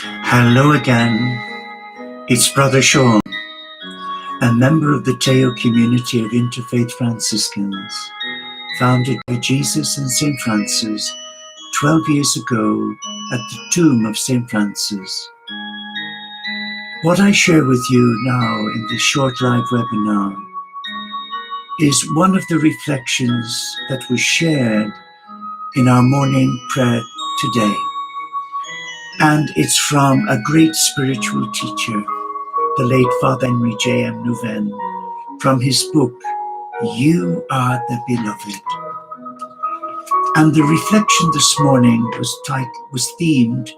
Hello again, it's Brother Shalom, a member of the Teo community of Interfaith Franciscans, founded by Jesus and St. Francis 12 years ago at the tomb of St. Francis. What I share with you now in this short live webinar is one of the reflections that was shared in our morning prayer today. And it's from a great spiritual teacher, the late Father Henry J.M. Nouven, from his book, You Are the Beloved. And the reflection this morning was themed,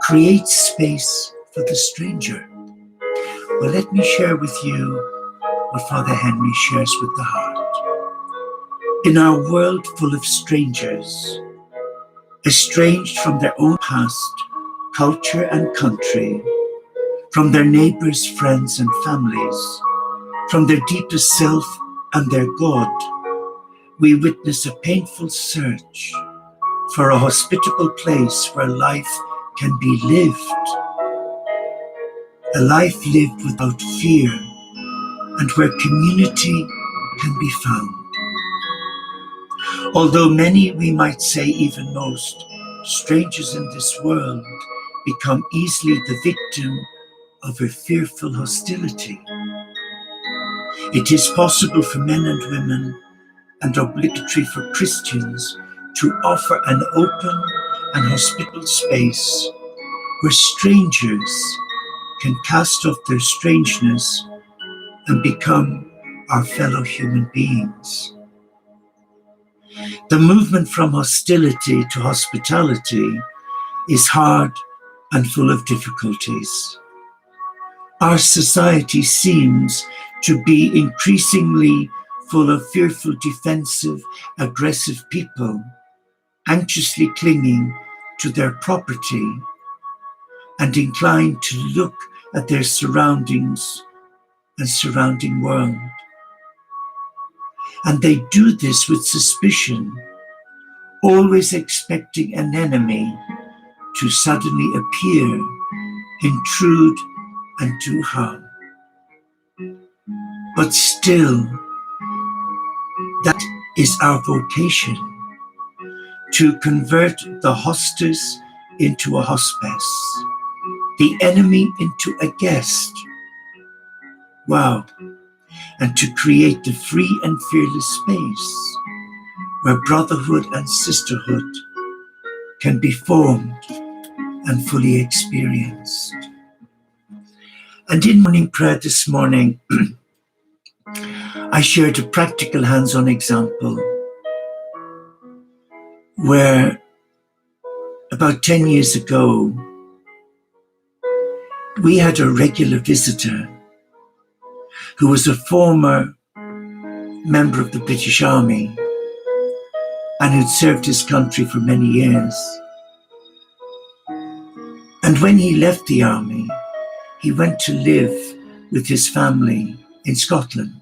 Create Space for the Stranger. Well, let me share with you what Father Henry shares with the heart. In our world full of strangers, estranged from their own past, culture and country, from their neighbors, friends and families, from their deepest self and their God, we witness a painful search for a hospitable place where life can be lived, a life lived without fear, and where community can be found. Although many, we might say even most, strangers in this world become easily the victim of a fearful hostility, it is possible for men and women and obligatory for Christians to offer an open and hospitable space where strangers can cast off their strangeness and become our fellow human beings. The movement from hostility to hospitality is hard and full of difficulties. Our society seems to be increasingly full of fearful, defensive, aggressive people, anxiously clinging to their property and inclined to look at their surroundings and surrounding world. And they do this with suspicion, always expecting an enemy to suddenly appear, intrude, and do harm. But still, that is our vocation, to convert the hostis into a hospice, the enemy into a guest. Wow. And to create the free and fearless space where brotherhood and sisterhood can be formed and fully experienced. And in morning prayer this morning, I shared a practical hands-on example where about 10 years ago, we had a regular visitor who was a former member of the British Army and who'd served his country for many years. And when he left the army, he went to live with his family in Scotland.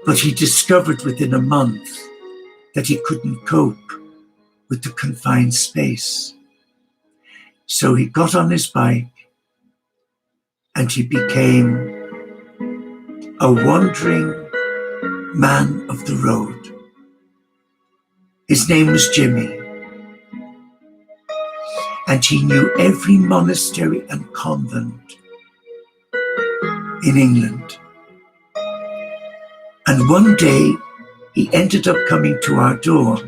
But he discovered within a month that he couldn't cope with the confined space. So he got on his bike and he became a wandering man of the road. His name was Jimmy. And he knew every monastery and convent in England. And one day he ended up coming to our door.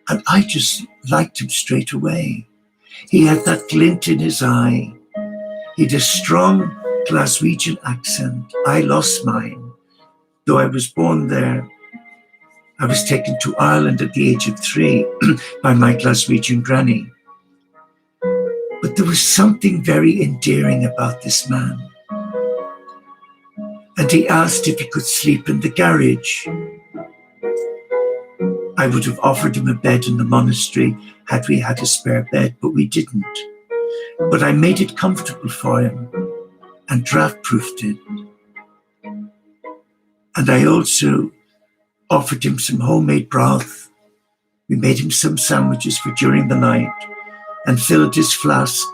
And I just liked him straight away. He had that glint in his eye. He had a strong Glaswegian accent. I lost mine. Though I was born there, I was taken to Ireland at the age of 3 by my Glaswegian granny. But there was something very endearing about this man. And he asked if he could sleep in the garage. I would have offered him a bed in the monastery had we had a spare bed, but we didn't. But I made it comfortable for him and draft-proofed it. And I also offered him some homemade broth. We made him some sandwiches for during the night. and filled his flask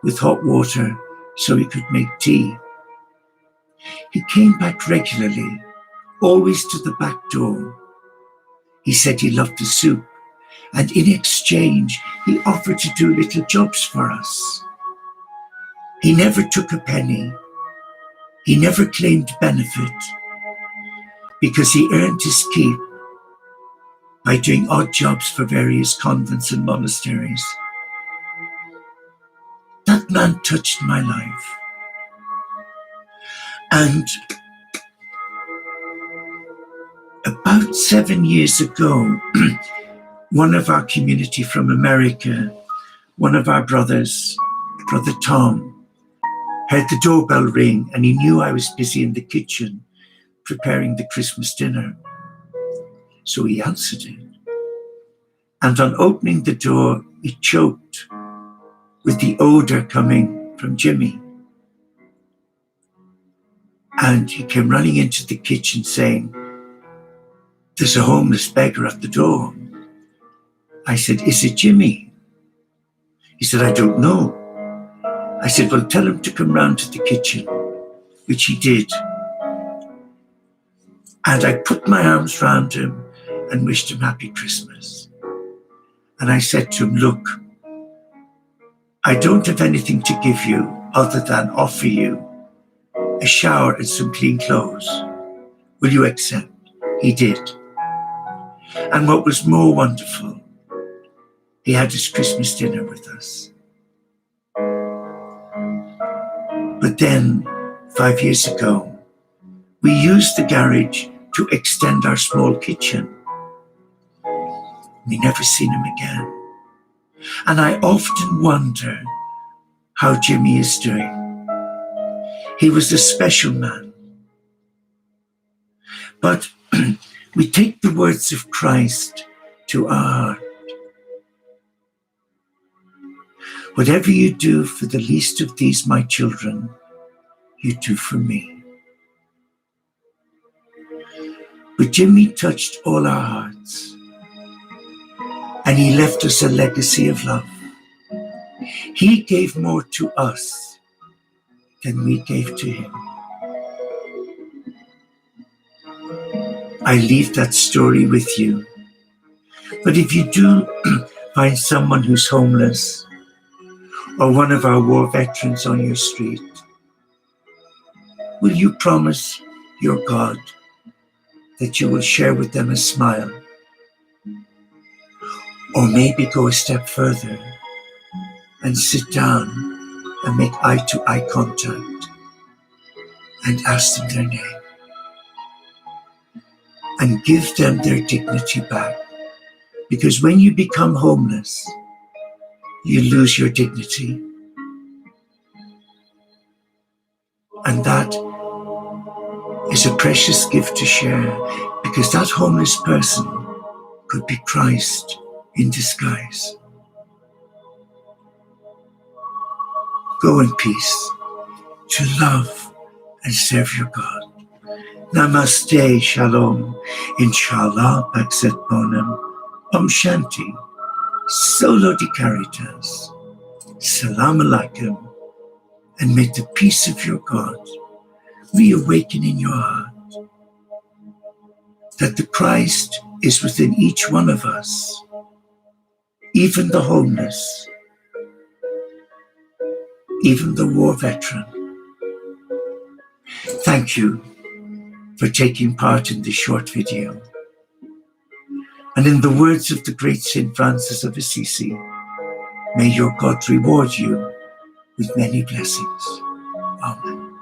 with hot water so he could make tea. He came back regularly, always to the back door. He said he loved the soup, and in exchange, he offered to do little jobs for us. He never took a penny. He never claimed benefit, because he earned his keep by doing odd jobs for various convents and monasteries. That man touched my life. And about 7 years ago, one of our community from America, one of our brothers, Brother Tom, heard the doorbell ring, and he knew I was busy in the kitchen preparing the Christmas dinner. So he answered it. And on opening the door, he choked with the odor coming from Jimmy. And he came running into the kitchen saying, "There's a homeless beggar at the door." I said, "Is it Jimmy?" He said, "I don't know." I said, "Well, tell him to come round to the kitchen," which he did. And I put my arms round him and wished him Happy Christmas. And I said to him, "Look, I don't have anything to give you other than offer you a shower and some clean clothes. Will you accept?" He did. And what was more wonderful, he had his Christmas dinner with us. But then, 5 years ago, we used the garage to extend our small kitchen. We never seen him again. And I often wonder how Jimmy is doing. He was a special man. But we take the words of Christ to our heart. Whatever you do for the least of these, my children, you do for me. But Jimmy touched all our hearts, and he left us a legacy of love. He gave more to us than we gave to him. I leave that story with you. But if you do find someone who's homeless, or one of our war veterans on your street, will you promise your God that you will share with them a smile? Or maybe go a step further and sit down and make eye-to-eye contact and ask them their name and give them their dignity back. Because when you become homeless, you lose your dignity. And that is a precious gift to share, because that homeless person could be Christ in disguise. Go in peace to love and serve your God. Namaste, Shalom, Inshallah, Paxet Bonum, OmShanti, Solo di Caritas, Salam Alaikum, and may the peace of your God reawaken in your heart that the Christ is within each one of us, even the homeless, even the war veteran. Thank you for taking part in this short video. And in the words of the great Saint Francis of Assisi, may your God reward you with many blessings. Amen.